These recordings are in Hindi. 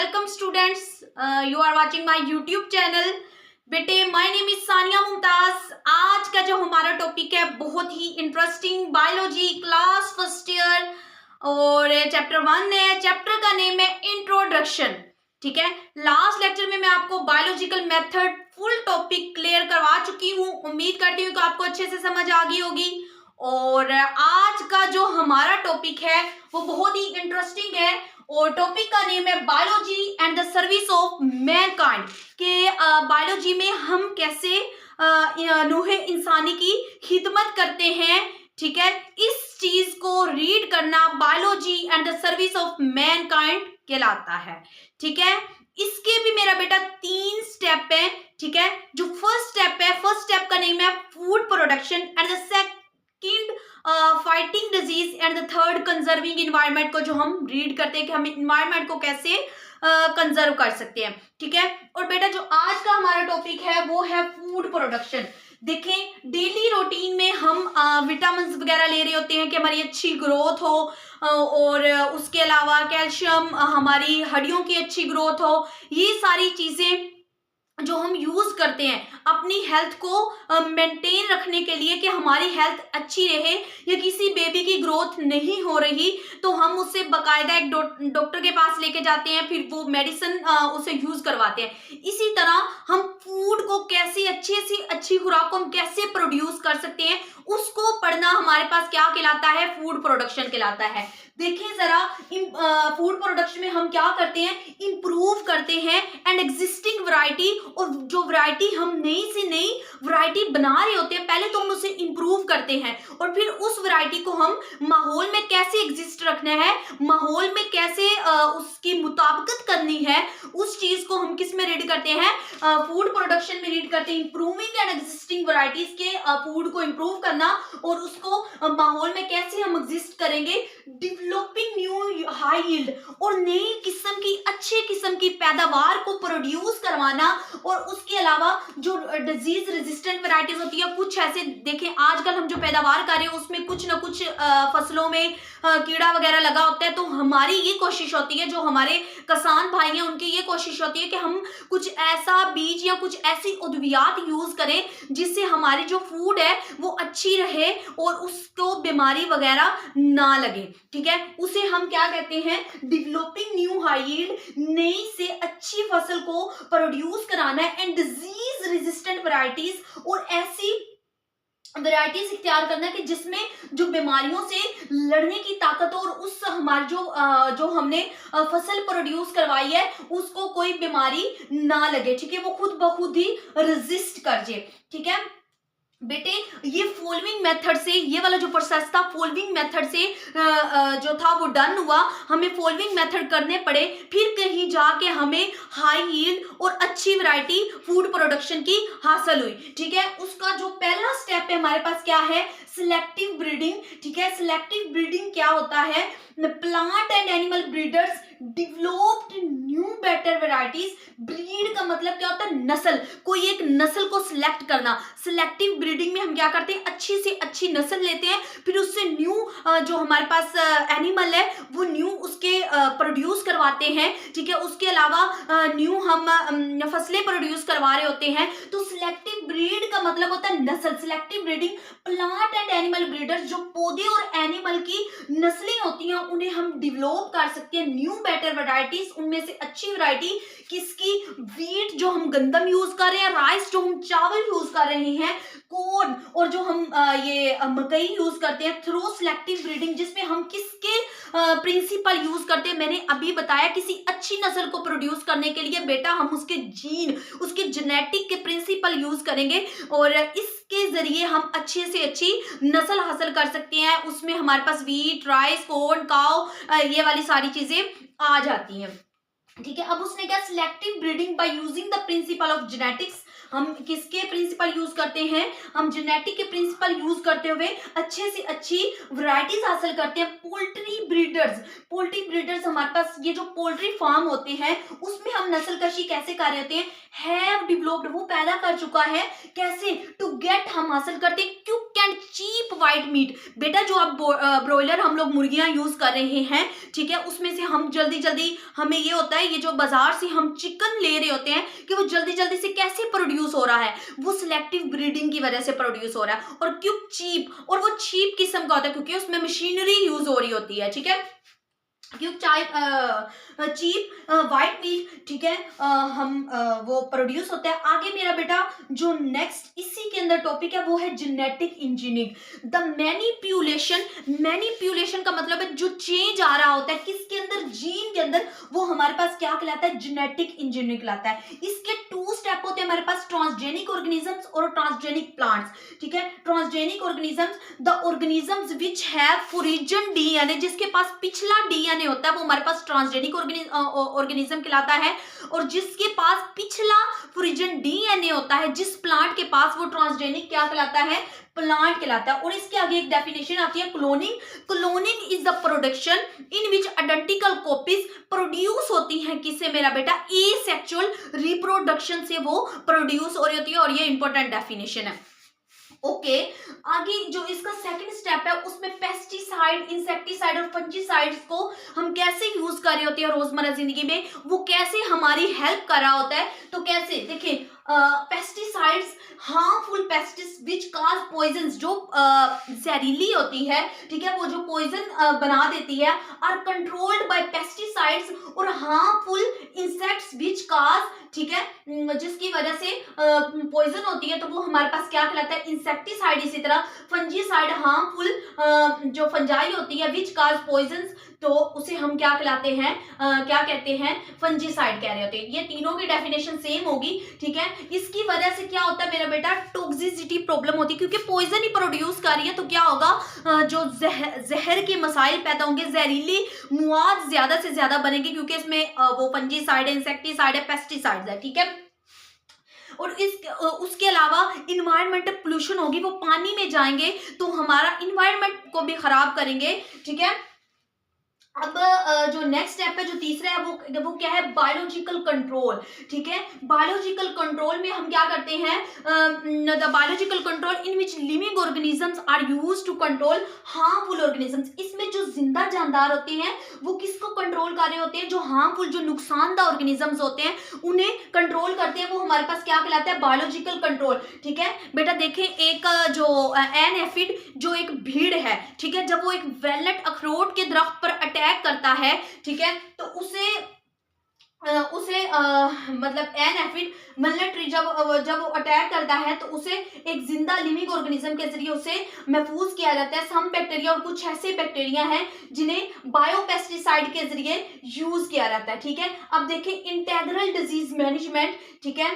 Welcome students, you are watching my YouTube channel. बेटे my name is Sania Mumtaz. आज का जो हमारा टॉपिक है बहुत ही interesting, biology class first year और चैप्टर 1 है। चैप्टर का नेम है इंट्रोडक्शन। ठीक है, लास्ट लेक्चर में मैं आपको biological method full topic clear करवा चुकी हूँ। उम्मीद करती हूँ कि आपको अच्छे से समझ आ गई होगी। और आज का जो हमारा टॉपिक है वो बहुत ही इंटरेस्टिंग है और टॉपिक का नेम है biology and the service of Mankind. के बायोलॉजी में हम कैसे नूहे इंसानी की खिदमत करते हैं। ठीक है, इस चीज को रीड करना biology and the service of Mankind कहलाता है। ठीक है, इसके भी मेरा बेटा 3 स्टेप है। ठीक है, जो फर्स्ट स्टेप है, फर्स्ट स्टेप का नेम है food production and the second fighting disease and the third conserving environment को जो हम रीड करते हैं कि हम इन्वायरमेंट को कैसे कंजर्व कर सकते हैं। ठीक है, और बेटा जो आज का हमारा टॉपिक है वो है फूड प्रोडक्शन। देखें, डेली रूटीन में हम विटामिन वगैरह ले रहे होते हैं कि हमारी अच्छी ग्रोथ हो और उसके अलावा कैल्शियम, हमारी हड्डियों की अच्छी ग्रोथ हो। ये सारी चीजें जो हम यूज करते हैं अपनी हेल्थ को मेंटेन रखने के लिए कि हमारी हेल्थ अच्छी रहे, या किसी बेबी की ग्रोथ नहीं हो रही तो हम उससे बकायदा एक डॉक्टर के पास लेके जाते हैं, फिर वो मेडिसिन उसे यूज करवाते हैं। इसी तरह हम फूड को कैसे अच्छे से अच्छी खुराक को हम कैसे प्रोड्यूस कर सकते हैं उसको पढ़ना हमारे पास क्या कहलाता है, फूड प्रोडक्शन कहलाता है। देखिए जरा, फूड प्रोडक्शन में हम क्या करते हैं, इंप्रूव करते हैं एंड एग्जिस्टिंग वैरायटी, और जो वैरायटी हम नई से नई वैरायटी बना रहे होते हैं पहले तो हम उसे इंप्रूव करते हैं और फिर उस वैरायटी को हम माहौल में कैसे एग्जिस्ट रखना है, माहौल में कैसे उसकी मुताबिकत करनी है, उस चीज को हम किस में रीड करते हैं, फूड प्रोडक्शन में रीड करते हैं। इंप्रूविंग एंड एग्जिस्टिंग वैरायटीज के फूड को इंप्रूव करना और उसको माहौल में कैसे हम एग्जिस्ट करेंगे। डेवलपिंग न्यू हाई यील्ड, और नई किस्म की अच्छे किस्म की पैदावार को प्रोड्यूस करवाना, और उसके अलावा जो डिजीज रेजिस्टेंट वैरायटीज होती है कुछ ऐसे, देखें आजकल हम जो पैदावार कर रहे हैं उसमें कुछ ना कुछ फसलों में कीड़ा वगैरह लगा होता है, तो हमारी ये कोशिश होती है, जो हमारे किसान भाई हैं उनकी ये कोशिश होती है कि हम कुछ ऐसा बीज या कुछ ऐसी उद्भियात यूज करें जिससे हमारी जो फूड है वो अच्छी रहे और उसको बीमारी वगैरह ना लगे। ठीक है, उसे हम क्या कहते हैं, डेवलपिंग न्यू हाई यील्ड, नई से अच्छी फसल को प्रोड्यूस कराना है एंड डिजीज रेजिस्टेंट वैरायटीज, और ऐसी वैरायटीज इख्तियार करना है कि जिसमें जो बीमारियों से लड़ने की ताकत हो और उस हमारी जो हमने फसल प्रोड्यूस करवाई है उसको कोई बीमारी ना लगे। ठीक है, वो खुद ब खुद ही रेजिस्ट कर जाए। ठीक है बेटे, ये फॉलोइंग मेथड से, ये वाला जो प्रोसेस था फॉलोइंग मेथड से जो था वो डन हुआ, हमें फॉलोइंग मेथड करने पड़े, फिर कहीं जाके हमें हाई यील्ड और अच्छी वैरायटी फूड प्रोडक्शन की हासिल हुई। ठीक है, उसका जो पहला स्टेप है हमारे पास क्या है, सिलेक्टिव ब्रीडिंग। ठीक है, सिलेक्टिव ब्रीडिंग क्या होता है, plant and animal breeders developed new better varieties. Breed का मतलब क्या होता है, नस्ल, कोई एक नस्ल को सिलेक्ट करना। सिलेक्टिव ब्रीडिंग में हम क्या करते हैं, अच्छी से अच्छी नस्ल लेते हैं, फिर उससे न्यू जो हमारे पास एनिमल है वो न्यू उसके प्रोड्यूस करवाते हैं। ठीक है, उसके अलावा न्यू हम फसलें प्रोड्यूस करवा रहे होते हैं। तो सिलेक्टिव ब्रीड का मतलब होता है नस्ल। Selective breeding plant and animal breeders, जो पौधे और एनिमल की नस्लें होती हैं उन्हें हम डेवलप कर सकते हैं, न्यू बेटर वैरायटीज। उनमें से अच्छी वैरायटी किसकी, वीट जो हम गंदम यूज कर रहे हैं, राइस जो हम चावल यूज कर रहे हैं, कॉर्न और जो हम ये मकई यूज करते हैं, थ्रू सिलेक्टिव ब्रीडिंग जिसमें हम किसके प्रिंसिपल यूज करते हैं, मैंने अभी बताया किसी अच्छी नस्ल को प्रोड्यूस करने के लिए बेटा हम उसके जीन, उसके जेनेटिक के प्रिंसिपल यूज करेंगे और इसके जरिए हम अच्छे से अच्छी नस्ल हासिल कर सकते हैं। उसमें हमारे पास वीट, राइस, कॉर्न, काउ, ये वाली सारी चीजें आ जाती हैं। ठीक है, अब उसने क्या, selective breeding by using the principle of genetics. हम किसके प्रिंसिपल यूज करते हैं, हम जेनेटिक के प्रिंसिपल यूज करते हुए अच्छे से अच्छी वैरायटीज हासिल करते हैं। पोल्ट्री ब्रीडर्स, पोल्ट्री ब्रीडर्स हमारे पास ये जो पोल्ट्री फार्म होते हैं उसमें हम नस्ल कशी कैसे कर रहे होते हैं, हैव डेवलप्ड, वो पैदा कर चुका है, कैसे, टू गेट, हम हासिल करते हैं quick and cheap white meat. बेटा जो अब ब्रॉयलर हम लोग मुर्गियां यूज कर रहे हैं, ठीक है, उसमें से हम जल्दी जल्दी, हमें ये होता है, ये जो बाजार से हम चिकन ले रहे होते हैं कि वो जल्दी जल्दी से कैसे प्रोड्यूस हो रहा है, वो सिलेक्टिव ब्रीडिंग की वजह से प्रोड्यूस हो रहा है। और क्यों चीप, और वो चीप किस्म का होता है क्योंकि उसमें मशीनरी यूज हो रही होती है, ठीक है, क्यों चाय चीप वाइट मीट, ठीक है, वो प्रोड्यूस होता है। आगे मेरा बेटा जो नेक्स्ट इसी के अंदर टॉपिक है वो है जेनेटिक इंजीनियरिंग। द मैनिपुलेशन का मतलब है जो चेंज आ रहा होता है किसके अंदर, जीन के अंदर, वो हमारे पास क्या कहलाता है, जेनेटिक इंजीनियरिंग कहलाता है। इसके 2 स्टेप होते हैं हमारे पास, ट्रांसजेनिक ऑर्गेनिजम्स और ट्रांसजेनिक प्लांट्स, ठीक है। Transgenic organisms, the organisms which have foreign DNA, जिसके पास पिछला डीएनए होता है वो हमारे पास ट्रांसजेनिक ऑर्गेनिज्म कहलाता है। और जिसके पास पिछला फॉरिजन डीएनए होता है, जिस प्लांट के पास, वो ट्रांसजेनिक क्या कहलाता है, प्लांट कहलाता है। और इसके आगे एक डेफिनेशन आती है cloning. Cloning is the production in which identical copies produce होती हैं, किससे मेरा बेटा, एसेक्सुअल रिप्रोडक्शन से वो प्रोड्यूस हो रही होती है। और ये इंपॉर्टेंट डेफिनेशन है। ओके, आगे जो इसका सेकंड स्टेप है उसमें पेस्टिसाइड, इंसेक्टिसाइड और फंजीसाइड्स को हम कैसे यूज कर रहे होते हैं रोजमर्रा जिंदगी में, वो कैसे हमारी हेल्प कर रहा होता है। तो कैसे, देखिए, पेस्टिसाइड्स, हार्मफुल पेस्टिस विच काज पॉइजन, जो जहरीली होती है, ठीक है, वो जो पॉइजन बना देती है, आर कंट्रोल्ड बाय पेस्टिसाइड्स, और हार्मफुल इंसेक्ट्स विच काज, ठीक है, जिसकी वजह से पॉइजन होती है, तो वो हमारे पास क्या कहलाता है, इंसेक्टिसाइड। इसी तरह फंजीसाइड, हार्मफुल जो फंजाई होती है, विच काज पॉइजन, तो उसे हम क्या कहलाते हैं, क्या कहते हैं, फंजीसाइड कह रहे होते हैं। ये तीनों की डेफिनेशन सेम होगी, ठीक है। इसकी वजह से क्या होता है मेरा बेटा, टॉक्सिसिटी प्रॉब्लम होती है, क्योंकि पॉइजन ही प्रोड्यूस कर रही है, तो क्या होगा, जो जहर के मसाइल पैदा होंगे, जहरीली मवाद ज्यादा से ज्यादा बनेंगे, क्योंकि इसमें वो फंजीसाइड है, इंसेक्टिसाइड है, पेस्टिसाइड है, ठीक है। और उसके अलावा इन्वायरमेंटल पोल्यूशन होगी, वो पानी में जाएंगे तो हमारा इन्वायरमेंट को भी खराब करेंगे, ठीक है। अब जो नेक्स्ट स्टेप है, जो तीसरा है, वो क्या है, बायोलॉजिकल कंट्रोल, ठीक है। बायोलॉजिकल कंट्रोल में हम क्या करते हैं, the biological control in which living organisms are used to control harmful organisms. इसमें जो जिंदा जानदार होते हैं वो किसको कंट्रोल कर रहे होते हैं, जो हार्मफुल, जो नुकसानदा ऑर्गेनिजम्स होते हैं उन्हें कंट्रोल करते हैं, वो हमारे पास क्या कहलाता है, बायोलॉजिकल कंट्रोल, ठीक है। बेटा देखें, एक जो एन एफिड, जो एक भीड़ है, ठीक है, जब वो एक वेलनट अखरोट के दरख्त पर अटैक करता है, ठीक है, तो उसे मतलब एन एफिड मलनट ट्री जब वो अटैक करता है तो उसे एक जिंदा लिविंग ऑर्गेनिज्म के जरिए उसे महफूज किया जाता है। सम बैक्टीरिया, और कुछ ऐसे बैक्टीरिया हैं जिन्हें बायोपेस्टिसाइड के जरिए यूज किया जाता है, ठीक है। अब देखिए इंटेग्रल डिजीज मैनेजमेंट, ठीक है।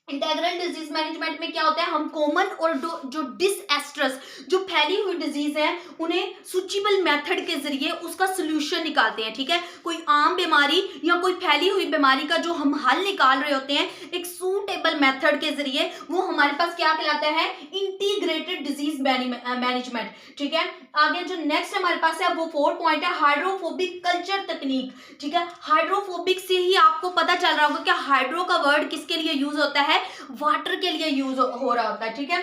इंटेग्रल डिजीज मैनेजमेंट में क्या होता है, हम कॉमन और जो डिसएस्ट्रस, जो फैली हुई डिजीज है, उन्हें सूचिबल मेथड के जरिए उसका सोल्यूशन निकालते हैं, ठीक है। कोई आम बीमारी या कोई फैली हुई बीमारी का जो हम हल निकाल रहे होते हैं एक सूटेबल मेथड के जरिए, वो हमारे पास क्या कहलाता है, इंटीग्रेटेड डिजीज मैनेजमेंट, ठीक है। आगे जो नेक्स्ट हमारे पास है वो 4 पॉइंट है, हाइड्रोफोबिक कल्चर तकनीक, ठीक है। हाइड्रोफोबिक से ही आपको पता चल रहा होगा कि हाइड्रो का वर्ड किसके लिए यूज होता है, वाटर के लिए यूज हो रहा होता है, ठीक है।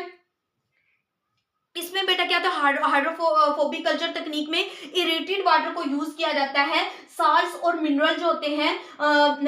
इसमें बेटा क्या था, हाइड्रोफोबिक कल्चर तकनीक में इरेटेड वाटर को यूज किया जाता है। साल्ट्स और मिनरल जो होते हैं,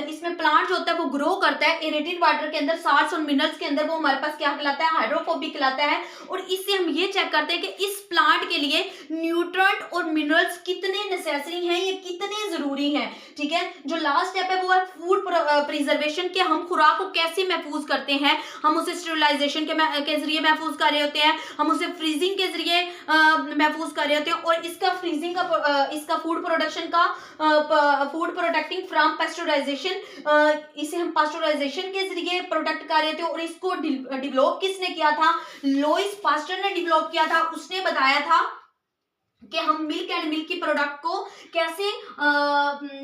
इसमें प्लांट जो होता है वो ग्रो करता है इरेटेड वाटर के अंदर, साल्ट्स और मिनरल्स के अंदर, वो हमारे पास क्या कहलाता है, हाइड्रोफोबिक कहलाता है। और इससे हम ये चेक करते हैं कि इस प्लांट के लिए न्यूट्रिएंट और मिनरल्स कितने नेसेसरी हैं, ये कितने जरूरी हैं, ठीक है। जो लास्ट स्टेप है वो है फूड प्रिजर्वेशन, के हम खुराक को कैसे महफूज करते हैं, हम उसे स्टेरिलाइजेशन के जरिए महफूज कर रहे होते हैं, हम उसे फ्रीजिंग के जरिए महफूज कर रहे होते हैं। और इसका फ्रीजिंग का, इसका फूड प्रोडक्शन का, फूड प्रोटेक्टिंग फ्रॉम पास्चराइजेशन, इसे हम पास्चराइजेशन के जरिए प्रोटेक्ट कर रहे थे। और इसको डेवलप किसने किया था, लोइस पास्चर ने डेवलप किया था। उसने बताया था कि हम मिल्क एंड मिल्क की प्रोडक्ट को कैसे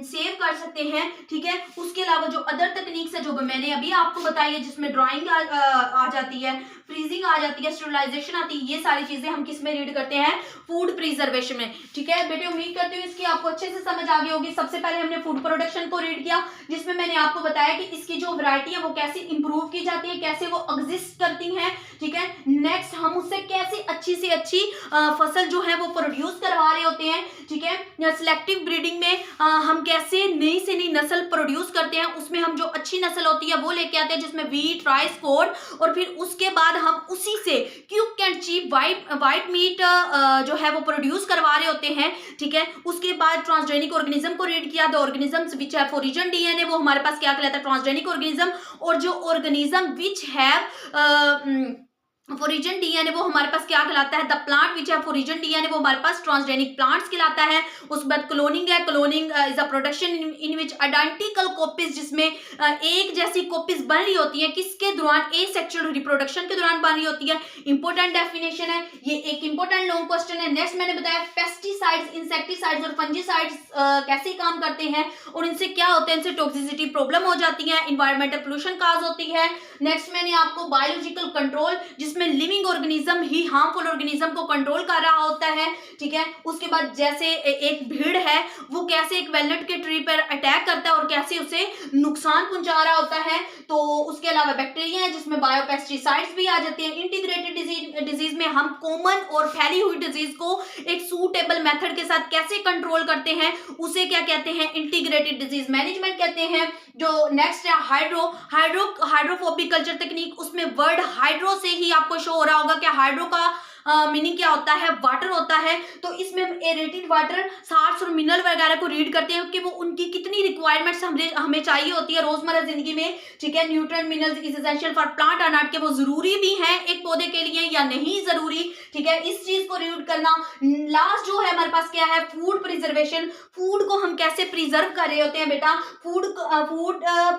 सेव कर सकते हैं, ठीक है। उसके अलावा जो अदर तकनीक्स है जो मैंने अभी आपको बताई है, जिसमें ड्राइंग आ जाती है, फ्रीजिंग आ जाती है, स्टरलाइजेशन आती है, ये सारी चीजें हम किस में रीड करते हैं, फूड प्रिजर्वेशन में। ठीक है बेटे, उम्मीद करती हूँ इसकी आपको अच्छे से समझ आ गई होगी। सबसे पहले हमने फूड प्रोडक्शन को रीड किया, जिसमें मैंने आपको बताया कि इसकी जो वैरायटी है वो कैसे इंप्रूव की जाती है, कैसे वो एग्जिस्ट करती है। ठीक है, नेक्स्ट हम उससे कैसे अच्छी से अच्छी फसल जो है वो प्रोड्यूस करवा रहे होते हैं। ठीक है, सिलेक्टिव ब्रीडिंग में हम कैसे नई से नई नस्ल प्रोड्यूस करते हैं, उसमें हम जो अच्छी नस्ल होती है वो लेके आते हैं, जिसमें व्हीट, राइस, कोर्न, और फिर उसके बाद हम उसी से quick and cheap white meat जो है वो प्रोड्यूस करवा रहे होते हैं। ठीक है, उसके बाद ट्रांसजेनिक ऑर्गेनिज्म को रीड किया, the organisms which have origin DNA, वो हमारे पास क्या कहलाता है, ट्रांसजेनिक ऑर्गेनिज्म। और जो organism which have origin DNA वो हमारे पास क्या कहलाता है, the plant which have origin DNA, वो हमारे पास ट्रांसजेनिक प्लांट्स कहलाता है। उसके बाद क्लोनिंग है, cloning is a production in which identical copies, जिसमें एक जैसी कॉपीज बन रही होती है, किसके दौरान, एसेक्सुअल रिप्रोडक्शन के दौरान बन रही होती है। इंपॉर्टेंट डेफिनेशन है, ये एक इंपॉर्टेंट लॉन्ग क्वेश्चन है। नेक्स्ट मैंने बताया पेस्टिसाइड्स, इंसेक्टिसाइड्स और फंजीसाइड्स कैसे काम करते हैं और इनसे क्या होते हैं, इनसे टॉक्सिसिटी प्रॉब्लम हो जाती है, इन्वायरमेंटल पोल्यूशन काज होती है। नेक्स्ट मैंने आपको बायोलॉजिकल कंट्रोल, जिसमें लिविंग ऑर्गेनिज्म ही हार्मफुल ऑर्गेनिज्म को कंट्रोल कर रहा होता है। ठीक है, उसके बाद जैसे एक भीड़ है वो कैसे एक वेलनट के ट्री पर अटैक करता है और कैसे उसे नुकसान पहुंचा रहा होता है। तो उसके अलावा बैक्टीरिया है, जिसमें बायोपेस्टिसाइड्स भी आ जाते हैं। इंटीग्रेटेड डिजीज में हम कॉमन और फैली हुई डिजीज को एक सूटेबल मेथड के साथ कैसे कंट्रोल करते हैं, उसे क्या कहते हैं, इंटीग्रेटेड डिजीज मैनेजमेंट कहते हैं। जो नेक्स्ट है हाइड्रोफोबिक कल्चर टेक्निक, उसमें वर्ड हाइड्रो से ही आपको शो हो रहा होगा कि हाइड्रो का मीनिंग क्या होता है, वाटर होता है। तो इसमें हम एरेटेड वाटर, साल्ट्स और मिनरल वगैरह को रीड करते हैं कि वो उनकी कितनी रिक्वायरमेंट्स हमें चाहिए होती है रोजमर्रा जिंदगी में। ठीक है, nutrient minerals is essential for plant और नॉट, के वो जरूरी भी हैं एक पौधे के लिए या नहीं जरूरी। ठीक है, इस चीज को रीड करना। लास्ट जो है हमारे पास क्या है, फूड प्रिजर्वेशन, फूड को हम कैसे प्रिजर्व कर रहे होते हैं बेटा, food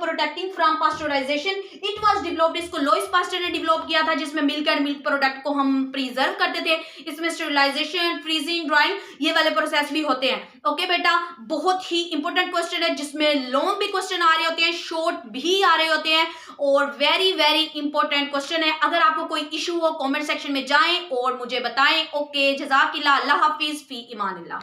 protecting from pasteurisation. It was developed, इसको लुईस पास्चर ने डेवलप किया था, जिसमें मिल्क एंड मिल्क प्रोडक्ट को हम प्रिजर्व करते थे। इसमें स्टरलाइजेशन, फ्रीजिंग, ड्राइंग, ये वाले प्रोसेस भी होते हैं। ओके बेटा, बहुत ही इंपॉर्टेंट क्वेश्चन है, जिसमें लॉन्ग भी क्वेश्चन आ रहे होते हैं, शॉर्ट भी आ रहे होते हैं, और वेरी वेरी इंपॉर्टेंट क्वेश्चन है। अगर आपको कोई इशू हो कमेंट सेक्शन में जाएं और मुझे बताएं। ओके, जज़ाकिल्लाह, अल्लाह हाफिज, फी इमानिल्लाह।